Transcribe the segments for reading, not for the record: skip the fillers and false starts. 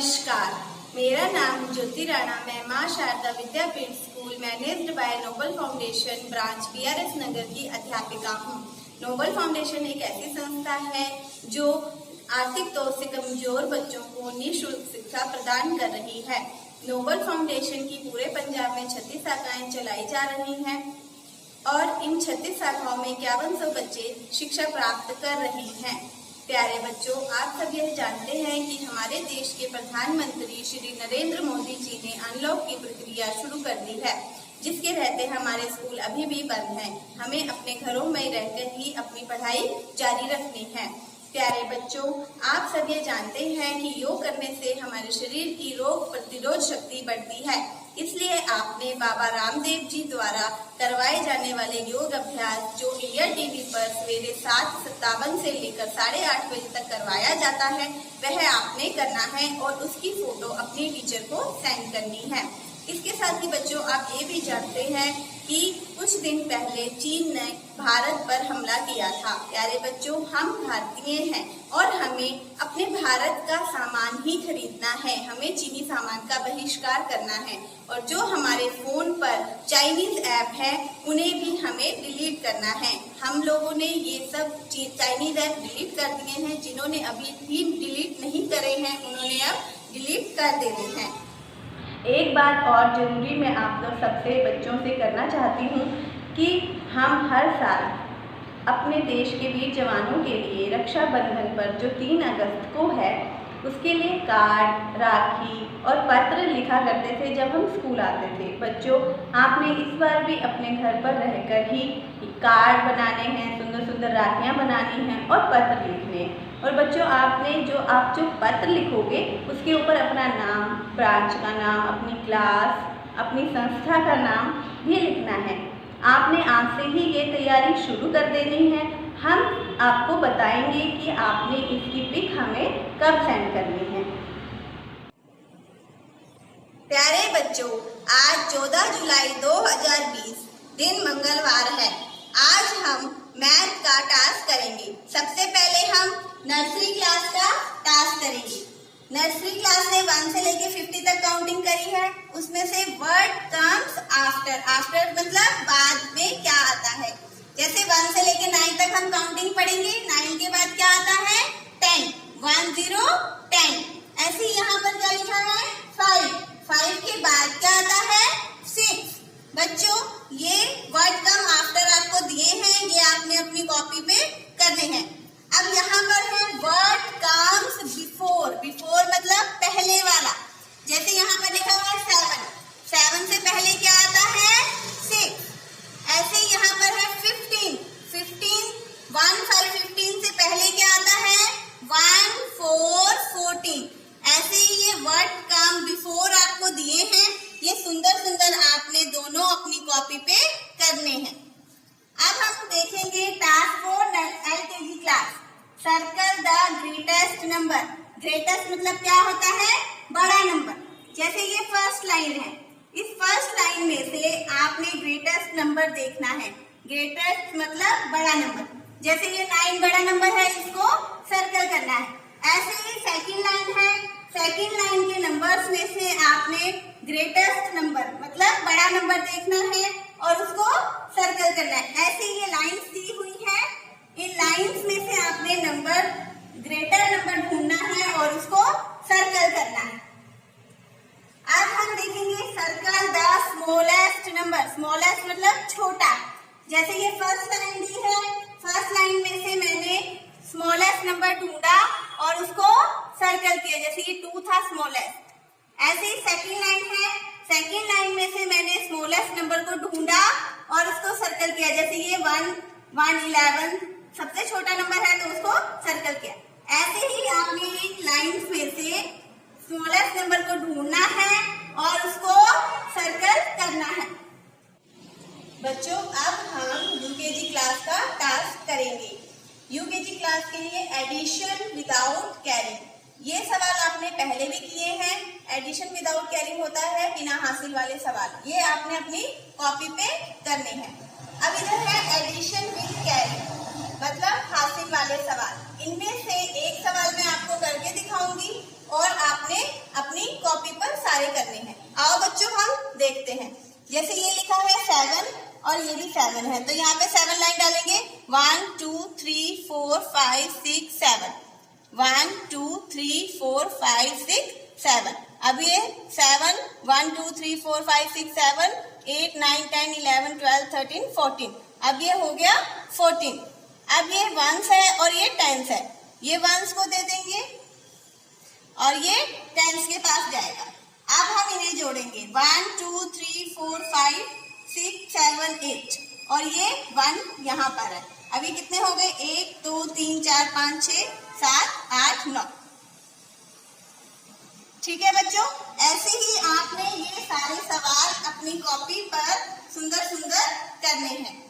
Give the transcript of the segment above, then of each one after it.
नमस्कार, मेरा नाम ज्योति राणा। मैं Maa Sharda Vidyapeeth school managed by noble foundation branch PRS Nagar की अध्यापिका हूं। नोबल फाउंडेशन एक ऐसी संस्था है जो आर्थिक तौर से कमजोर बच्चों को निःशुल्क शिक्षा प्रदान कर रही है। नोबल फाउंडेशन की पूरे पंजाब में 36 शाखाएं चलाई जा रही हैं और इन 36 शाखाओं में 5100 बच्चे शिक्षा प्राप्त कर रहे हैं। प्यारे बच्चों, आप सब यह जानते हैं कि हमारे देश के प्रधानमंत्री श्री नरेंद्र मोदी जी ने अनलॉक की प्रक्रिया शुरू कर दी है, जिसके रहते हमारे स्कूल अभी भी बंद हैं। हमें अपने घरों में रहकर ही अपनी पढ़ाई जारी रखनी है। प्यारे बच्चों, आप सब ये जानते हैं कि योग करने से हमारे शरीर की रोग प्रतिरोध शक्ति बढ़ती है। इसलिए आपने बाबा रामदेव जी द्वारा करवाए जाने वाले योग अभ्यास जो इंडिया टीवी पर सवेरे 7:57 से लेकर 8:30 बजे तक करवाया जाता है, वह आपने करना है और उसकी फोटो अपनी टीचर को सेंड करनी है। इसके साथ ही बच्चों, आप ये भी जानते हैं कि कुछ दिन पहले चीन ने भारत पर हमला किया था। प्यारे बच्चों, हम भारतीय हैं और हमें अपने भारत का सामान ही खरीदना है। हमें चीनी सामान का बहिष्कार करना है और जो हमारे फोन पर चाइनीज ऐप है उन्हें भी हमें डिलीट करना है। हम लोगों ने ये सब चाइनीज ऐप डिलीट कर दिए हैं। जिन्होंने अभी भी डिलीट नहीं करे हैं उन्होंने अब डिलीट कर देने हैं। एक बात और जरूरी मैं आप लोग सबसे बच्चों से करना चाहती हूँ कि हम हर साल अपने देश के वीर जवानों के लिए रक्षाबंधन पर जो 3 अगस्त को है उसके लिए कार्ड, राखी और पत्र लिखा करते थे जब हम स्कूल आते थे। बच्चों, आपने इस बार भी अपने घर पर रहकर ही कार्ड बनाने हैं, सुंदर सुंदर राखियाँ बनानी हैं और पत्र लिखने हैं। और बच्चों, आपने आप जो पत्र लिखोगे उसके ऊपर अपना नाम, ब्रांच का नाम, अपनी क्लास, अपनी संस्था का नाम भी लिखना है। आपने आज से ही ये तैयारी शुरू कर देनी है। हम आपको बताएंगे कि आपने इसकी पिक हमें कब सेंड करनी है। प्यारे बच्चों, आज 14 जुलाई 2020 दिन मंगलवार है। आज हम मैथ का टास्क करेंगे। सबसे पहले हम नर्सरी क्लास का टास्क करेंगे। नर्सरी क्लास ने 1 से लेके 50 तक काउंटिंग करी है। उसमें से वर्ड कम्स आफ्टर। आफ्टर मतलब बाद में क्या आता है। जैसे 1 से लेके 9 तक हम काउंटिंग पढ़ेंगे। 9 के बाद क्या आता है? 10। 1 0 10। ऐसे यहाँ पर क्या लिखा है? 5। 5 के बाद क्या आता है? 6। बच्चों, ये वर्ड कम आफ्टर आपको दिए हैं, ये आपने अपनी कॉपी पे करने हैं। अब यहाँ पर है वर्ड कम्स बिफोर। बिफोर मतलब पहले वाला। जैसे यहाँ पर लिखा हुआ है 7। 7 से पहले क्या आता है? 6। ऐसे यहाँ पर है 15। 15 1 5 15 से पहले क्या आता है? 1 4 14। ऐसे ही ये वर्ड कम बिफोर आपको दिए हैं। ये सुंदर सुंदर आपने दोनों अपनी कॉपी पे करने हैं। अब हम देखेंगे task 4 LKG class. Circle the greatest number. Greatest मतलब क्या होता है? बड़ा नंबर। जैसे ये फर्स्ट लाइन है, इस फर्स्ट लाइन में से आपने ग्रेटेस्ट नंबर देखना है। ग्रेटेस्ट मतलब बड़ा नंबर। जैसे ये 9 बड़ा नंबर है, इसको सर्कल करना है। ऐसे ही सेकंड लाइन है। सेकंड लाइन के नंबर्स में से आपने ग्रेटेस्ट नंबर मतलब बड़ा नंबर देखना है और उसको सर्कल करना है। ऐसे ये लाइन्स दी हुई है। इन लाइन्स में से आपने नंबर ग्रेटर नंबर ढूंढना है और उसको सर्कल करना है। आज हम देखेंगे circle the smallest number. Smallest मतलब छोटा। जैसे ये फर्स्ट लाइन दी है, फर्स्ट लाइन में से मैंने स्मॉलेस्ट नंबर ढूंढा और उसको सर्कल किया। जैसे ये 2 था स्मॉलेस्ट। ऐसे ही सेकंड लाइन है। सेकंड लाइन में से मैंने स्मॉलेस्ट नंबर को ढूंढा और उसको सर्कल किया। जैसे ये 1 1 11 सबसे छोटा नंबर है तो उसको सर्कल किया। ऐसे ही आपने इन लाइन्स में से स्मॉलेस्ट नंबर को ढूंढना है और उसको सर्कल करना है। बच्चों, अब हम UKG क्लास का टास्क करेंगे। UKG क्लास के लिए एडिशन विदाउट कैरिंग। ये सवाल आपने पहले भी किए हैं। एडिशन विदाउट कैरिंग होता है बिना हासिल वाले सवाल। ये आपने अपनी कॉपी पे करने हैं। अब इधर है एडिशन विद कैरिंग मतलब हासिल वाले सवाल। इनमें से एक सवाल मैं आपको करके दिखाऊंगी और आपने कॉपी पर सारे करने हैं। आओ बच्चों हम देखते हैं। जैसे ये लिखा है 7 और ये भी 7 है, तो यहाँ पे 7 लाइन डालेंगे। 1 2 3 4 5 6 7, 1 2 3 4 5 6 7। अब ये 7 1 2 3 4 5 6 7 8 9 10 11 12 13 14। अब ये हो गया 14। अब ये वंस है और ये टेंस है, ये वंस को दे देंगे और ये टेंस के पास जाएगा। अब हम इन्हें जोड़ेंगे 1 2 3 4 5 6 7 8 और ये 1 यहाँ पर है। अभी कितने हो गए? 1 2 3 4 5 6 7 8 9। ठीक है बच्चों, ऐसे ही आपने ये सारे सवाल अपनी कॉपी पर सुंदर सुंदर करने हैं।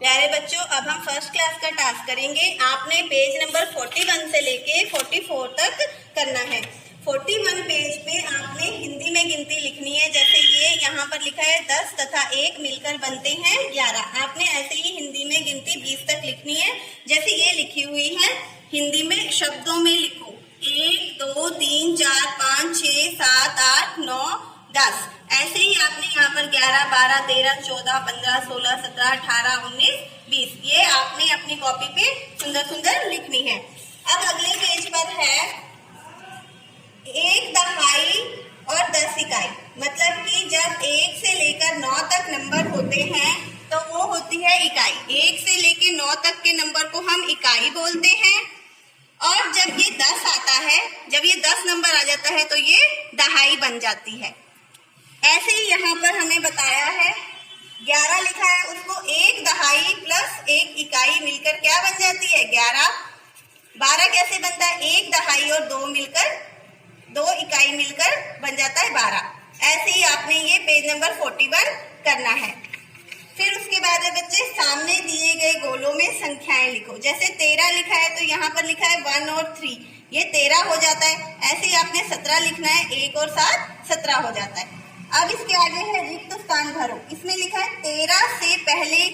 प्यारे बच्चों, अब हम फर्स्ट क्लास का टास्क करेंगे। आपने पेज नंबर 41 से लेके 44 तक करना है। 41 पेज पे आपने हिंदी में गिनती लिखनी है। जैसे ये यहाँ पर लिखा है 10 तथा 1 मिलकर बनते हैं 11। आपने ऐसे ही हिंदी में गिनती 20 तक लिखनी है। जैसे ये लिखी हुई है, हिंदी में शब्दों में लिखो 1 2 3 4 5 6 7 8 9 10। ऐसे ही आपने यहाँ पर 11 12 13 14 15 16 17 18 19 20 ये आपने अपनी कॉपी पे सुंदर सुंदर लिखनी है। अब अगले पेज पर है 1 दहाई और 10 इकाई। मतलब कि जब 1 से लेकर 9 तक नंबर होते हैं तो वो होती है इकाई। 1 से लेकर 9 तक के नंबर को हम इकाई बोलते हैं। और जब ये 10 आता है, जब ये 10 नंबर आ जाता है तो ये दहाई बन जाती है। ऐसे ही यहाँ पर हमें बताया है 11 लिखा है, उसको 1 दहाई प्लस 1 इकाई मिलकर क्या बन जाती है? 11। 12 कैसे बनता है? 1 दहाई और 2 मिलकर 2 इकाई मिलकर बन जाता है 12। ऐसे ही आपने ये पेज नंबर 41 करना है। फिर उसके बाद बच्चे सामने दिए गए गोलों में संख्याएं लिखो। जैसे 13 लिखा है तो यहाँ पर लिखा है 1 और 3, ये 13 हो जाता है। ऐसे ही आपने 17 लिखना है, 1 और 7 17 हो जाता है। अब इसके आगे है रिक्त स्थान भरो। इसमें लिखा है 13 से पहले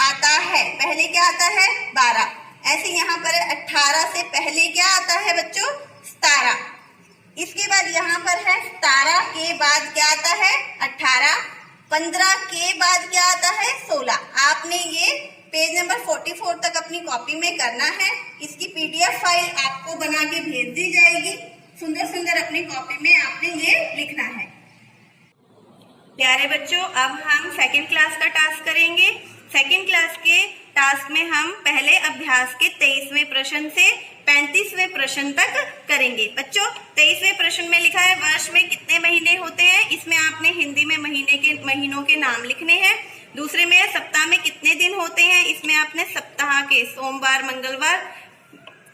आता है, पहले क्या आता है? 12। ऐसे यहाँ पर 18 से पहले क्या आता है बच्चों? 17। इसके बाद यहाँ पर है 17 के बाद क्या आता है? 18। 15 के बाद क्या आता है? 16। आपने ये पेज नंबर 44 तक अपनी कॉपी में करना है। इसकी PDF फाइल आपको बना के भेज दी जाएगी। सुंदर सुंदर अपनी कॉपी में आपने ये लिखना है। प्यारे बच्चों, अब हम सेकंड क्लास का टास्क करेंगे। सेकंड क्लास के टास्क में हम पहले अभ्यास के 23वें प्रश्न से 35वें प्रश्न तक करेंगे। बच्चों, 23वें प्रश्न में लिखा है वर्ष में कितने महीने होते हैं। इसमें आपने हिंदी में महीनों के नाम लिखने हैं। दूसरे में सप्ताह में कितने दिन होते हैं। इसमें आपने सप्ताह के सोमवार मंगलवार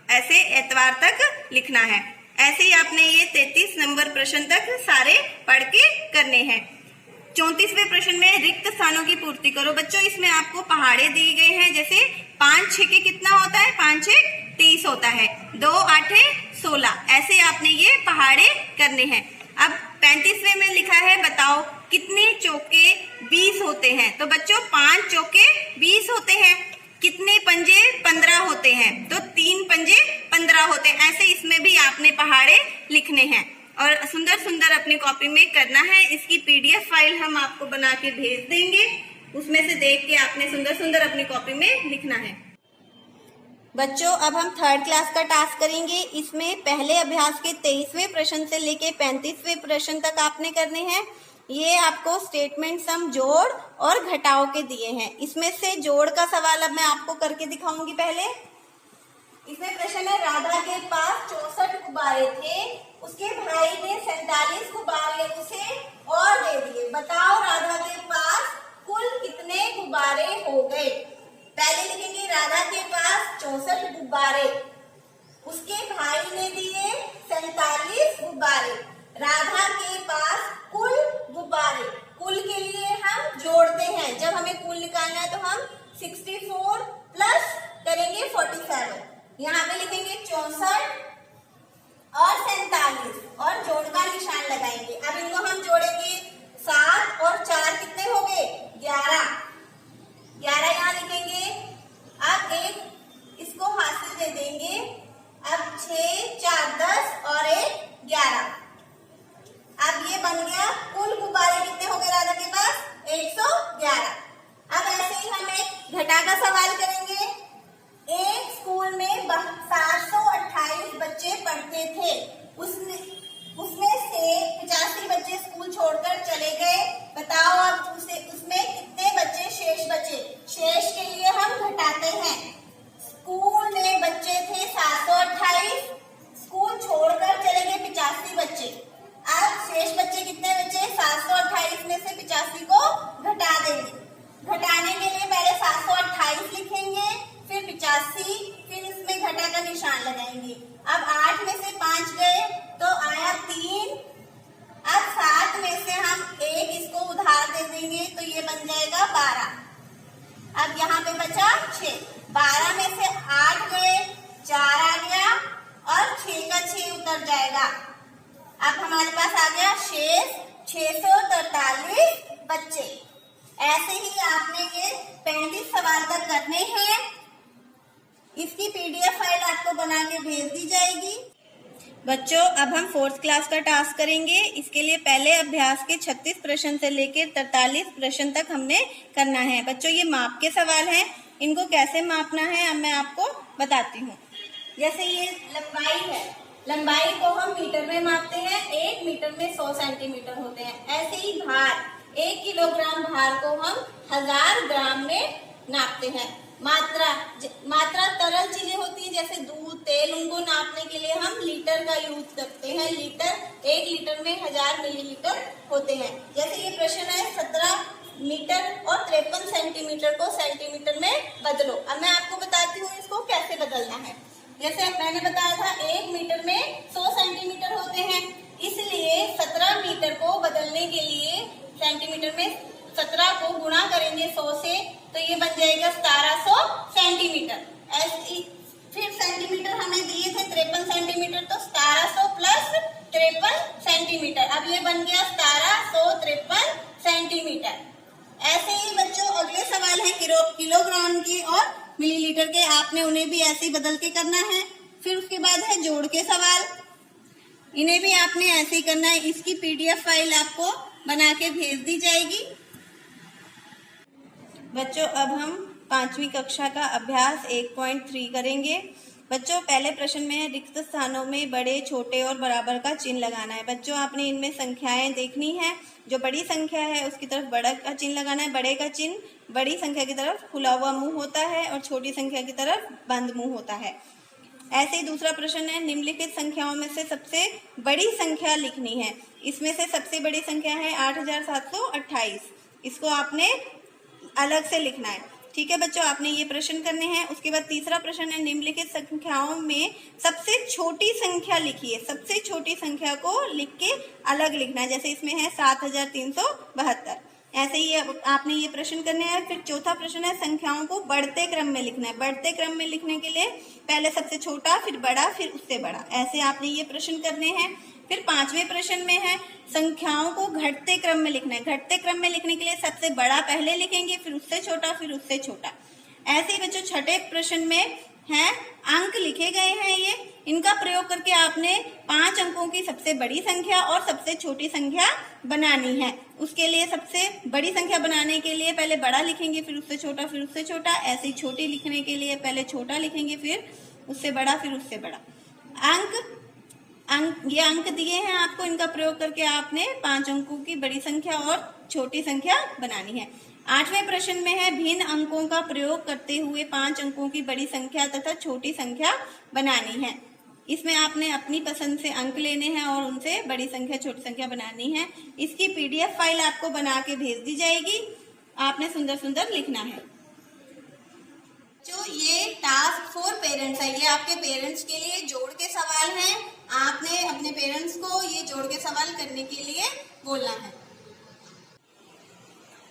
ऐसे एतवार तक लिखना है। ऐसे ही आपने ये 33 नंबर प्रश्न तक सारे पढ़ के करने हैं। 34वें प्रश्न में रिक्त स्थानों की पूर्ति करो। बच्चों, इसमें आपको पहाड़े दिए गए हैं। जैसे 5 6 के कितना होता है? 5 6 30 होता है। 2 8 16। ऐसे आपने ये पहाड़े करने हैं। अब 35वें में लिखा है बताओ कितने चौके 20 होते हैं। तो बच्चों 5 चौके 20 होते हैं। कितने पंजे 15 होते हैं। तो 3 पंजे 15 होते हैं। ऐसे इसमें भी आपने पहाड़े लिखने हैं और सुंदर सुंदर अपनी कॉपी में करना है। इसकी PDF फाइल हम आपको बना के भेज देंगे। उसमें से देख के आपने सुंदर सुंदर अपनी कॉपी में लिखना है। बच्चों, अब हम थर्ड क्लास का टास्क करेंगे। इसमें पहले अभ्यास के 23वें प्रश्न से लेके 35वें प्रश्न तक आपने करने हैं। ये आपको स्टेटमेंट सम जोड़ और घटाव के दिए हैं। इसमें से जोड़ का सवाल अब मैं आपको करके दिखाऊंगी। पहले इसमें प्रश्न है राधा के पास 64 गुब्बारे थे, उसके भाई ने 47 गुब्बारे उसे और दे दिए। बताओ राधा के पास कुल कितने गुब्बारे हो गए। पहले लिखेंगे राधा के पास 64 गुब्बारे, उसके भाई ने दिए 47 गुब्बारे। राधा के पास कुल गुब्बारे, कुल के लिए हम जोड़ते हैं। जब हमें कुल निकालना है तो हम 64 प्लस करेंगे 47। यहाँ पे लिखेंगे 64 और 47 और जोड़ का निशान लगाएंगे। अब इनको हम जोड़ेंगे। 7 और 4 कितने हो गए? 11। 11 यहाँ लिखेंगे। अब एक इसको हाथ से दे देंगे। अब 6 4 10 और 1 11। 82, फिर इसमें घटा का निशान लगाएंगे। अब 8 में से 5 गए तो आया 3। अब 7 में से हम 1 इसको उधार दे देंगे तो ये बन जाएगा 12। अब यहाँ पे बचा 6। 12 में से 8 गए, 4 आ गया और 6 का 6 उतर जाएगा। अब हमारे पास आ गया शेष 643 बच्चे। ऐसे ही आपने ये 35 सवाल तक करने हैं। इसकी PDF फाइल आपको बना के भेज दी जाएगी। बच्चों, अब हम 4th क्लास का टास्क करेंगे। इसके लिए पहले अभ्यास के 36 प्रश्न से लेकर 43 प्रश्न तक हमने करना है। बच्चों, ये माप के सवाल हैं। इनको कैसे मापना है अब मैं आपको बताती हूँ। जैसे ये लंबाई है, लंबाई को हम मीटर में मापते हैं। 1 मीटर में 100 सेंटीमीटर होते हैं। ऐसे ही भार, 1 किलोग्राम भार को हम 1000 ग्राम में नापते हैं। मात्रा तरल चीजें होती है जैसे दूध, तेल, उनको नापने के लिए हम लीटर का यूज करते हैं। लीटर, 1 लीटर में 1000 मिलीलीटर होते हैं। जैसे ये प्रश्न है 17 मीटर और 53 सेंटीमीटर को सेंटीमीटर में बदलो। अब मैं आपको बताती हूँ इसको कैसे बदलना है। जैसे मैंने बताया था 1 मीटर में 100 सेंटीमीटर होते हैं, इसलिए 17 मीटर को बदलने के लिए सेंटीमीटर में 17 को गुणा करेंगे 100 से तो ये बन जाएगा 1700 सेंटीमीटर। फिर सेंटीमीटर हमें दिए थे 53 सेंटीमीटर, तो 1700 प्लस 53 सेंटीमीटर। अब ये बन गया 1753 सेंटीमीटर। ऐसे ही बच्चों अगले सवाल है किलोग्राम के और मिलीलीटर के। आपने उन्हें भी ऐसे ही बदल के करना है। फिर उसके बाद है जोड़ के सवाल, इन्हें भी आपने ऐसे ही करना है। इसकी PDF फाइल आपको बना के भेज दी जाएगी। बच्चों, अब हम 5वीं कक्षा का अभ्यास 1.3 करेंगे। बच्चों, पहले प्रश्न में रिक्त स्थानों में बड़े, छोटे और बराबर का चिन्ह लगाना है। बच्चों, आपने इनमें संख्याएं देखनी है। जो बड़ी संख्या है उसकी तरफ बड़ा का चिन्ह लगाना है। बड़े का चिन्ह बड़ी संख्या की तरफ खुला हुआ मुंह होता है और छोटी संख्या की तरफ बंद मुंह होता है। ऐसे ही दूसरा प्रश्न है, निम्नलिखित संख्याओं में से सबसे बड़ी संख्या लिखनी है। इसमें से सबसे बड़ी संख्या है 8728। इसको आपने अलग से लिखना है। ठीक है बच्चों, आपने ये प्रश्न करने हैं। उसके बाद तीसरा प्रश्न है, निम्नलिखित संख्याओं में सबसे छोटी संख्या लिखिए। सबसे छोटी संख्या को लिख के अलग लिखना है। जैसे इसमें है 7372। ऐसे ही आपने ये प्रश्न करने हैं। फिर चौथा प्रश्न है, संख्याओं को बढ़ते क्रम में लिखना है। बढ़ते क्रम में लिखने के लिए पहले सबसे छोटा, फिर बड़ा, फिर उससे बड़ा। ऐसे आपने ये प्रश्न करने हैं। फिर 5वें प्रश्न में है, संख्याओं को घटते क्रम में लिखना है। घटते क्रम में लिखने के लिए सबसे बड़ा पहले लिखेंगे, फिर उससे छोटा, फिर उससे छोटा। ऐसे ही बच्चों 6ठे प्रश्न में है, अंक लिखे गए हैं। ये इनका प्रयोग करके आपने 5 अंकों की सबसे बड़ी संख्या और सबसे छोटी संख्या बनानी है। उसके लिए सबसे बड़ी संख्या बनाने के लिए पहले बड़ा लिखेंगे, फिर उससे छोटा, फिर उससे छोटा। ऐसे ही छोटी लिखने के लिए पहले छोटा लिखेंगे, फिर उससे बड़ा, फिर उससे बड़ा। ये अंक दिए हैं आपको। इनका प्रयोग करके आपने 5 अंकों की बड़ी संख्या और छोटी संख्या बनानी है। 8वें प्रश्न में है, भिन्न अंकों का प्रयोग करते हुए 5 अंकों की बड़ी संख्या तथा छोटी संख्या बनानी है। इसमें आपने अपनी पसंद से अंक लेने हैं और उनसे बड़ी संख्या, छोटी संख्या बनानी है। इसकी PDF फाइल आपको बना के भेज दी जाएगी। आपने सुंदर सुंदर लिखना है। जो ये टास्क फॉर पेरेंट्स है, ये आपके पेरेंट्स के लिए जोड़ के सवाल हैं। आपने अपने पेरेंट्स को ये जोड़ के सवाल करने के लिए बोलना है।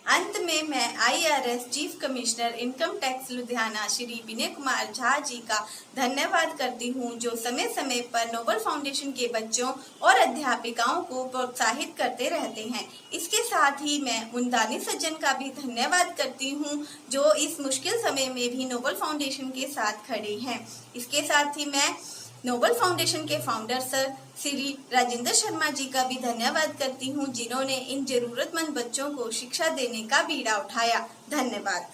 अंत में मैं IRS chief commissioner income tax Ludhiana Shri Vinay Kumar Jha ji का धन्यवाद करती हूँ, जो समय समय पर नोबल फाउंडेशन के बच्चों और अध्यापिकाओं को प्रोत्साहित करते रहते हैं। इसके साथ ही मैं उन दानी सज्जन का भी धन्यवाद करती हूँ जो इस मुश्किल समय में भी नोबल फाउंडेशन के साथ खड़े हैं। इसके साथ ही मैं नोबल फाउंडेशन के फाउंडर सर श्री राजेंद्र शर्मा जी का भी धन्यवाद करती हूँ, जिन्होंने इन जरूरतमंद बच्चों को शिक्षा देने का बीड़ा उठाया। धन्यवाद।